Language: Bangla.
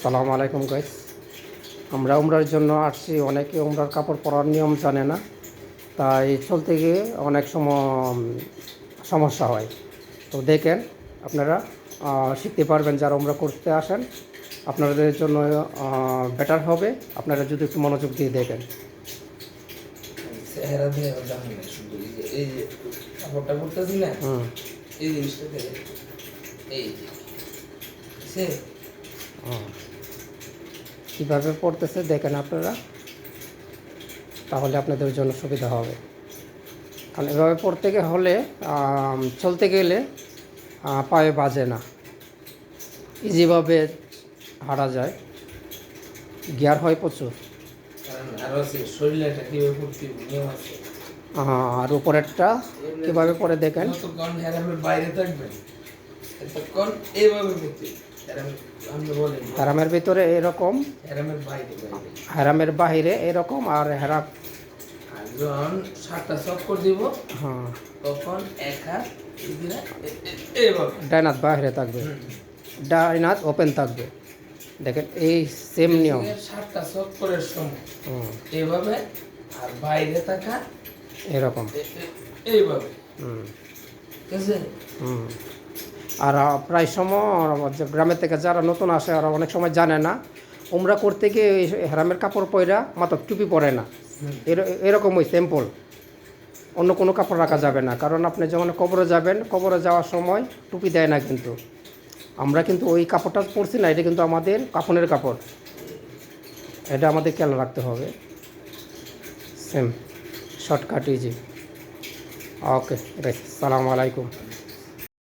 আসসালামু আলাইকুম গাইস। আমরা উমরার জন্য আসছি। অনেকে উমরার কাপড় পরার নিয়ম জানে না, তাই চলতে গিয়ে অনেক সময় সমস্যা হয়। তো দেখেন, আপনারা শিখতে পারবেন। যারা উমরা করতে আসেন আপনাদের জন্য বেটার হবে, আপনারা যদি একটু মনোযোগ দিয়ে দেখেন। এই যে কাপড়টা পরতেছি না, এই জিনিসটা থেকে এই যে কীভাবে পড়তেছে দেখেন আপনারা, তাহলে আপনাদের জন্য সুবিধা হবে। কারণ এভাবে পড়তে হলে চলতে গেলে পায়ে বাজে না, ইজিভাবে হাঁটা যায়, গিয়ার হয় প্রচুর। আর উপরেরটা কীভাবে পরে দেখেন, বাইরে থাকবেন হ্যারামের ভিতরে এরকম, হ্যারামের বাহিরে এরকম, আর হ্যারাম যখন 7টা চক্কর দিব তখন এক হাত ডাইন হাত বাহিরে থাকবে, ডাইন হাত ওপেন থাকবে। দেখেন এই সেম নিয়ম 7টা চক্করের সময় এইভাবে, আর বাইরে থাকা এরকম এইভাবে। ঠিক আছে। আর প্রায় সময় গ্রামের থেকে যারা নতুন আসে ওরা অনেক সময় জানে না, উমরা করতে গিয়ে হ্যারামের কাপড় পরা মাত্র টুপি পরে না, এরকম ওই সিম্পল, অন্য কোনো কাপড় রাখা যাবে না। কারণ আপনি যখন কবরে যাবেন, কবরে যাওয়ার সময় টুপি দেয় না, কিন্তু আমরা কিন্তু ওই কাপড়টা পরছি না, এটা কিন্তু আমাদের কাফনের কাপড়, এটা আমাদের খেয়াল রাখতে হবে। Same shortcut easy. ওকে, আসসালামু আলাইকুম।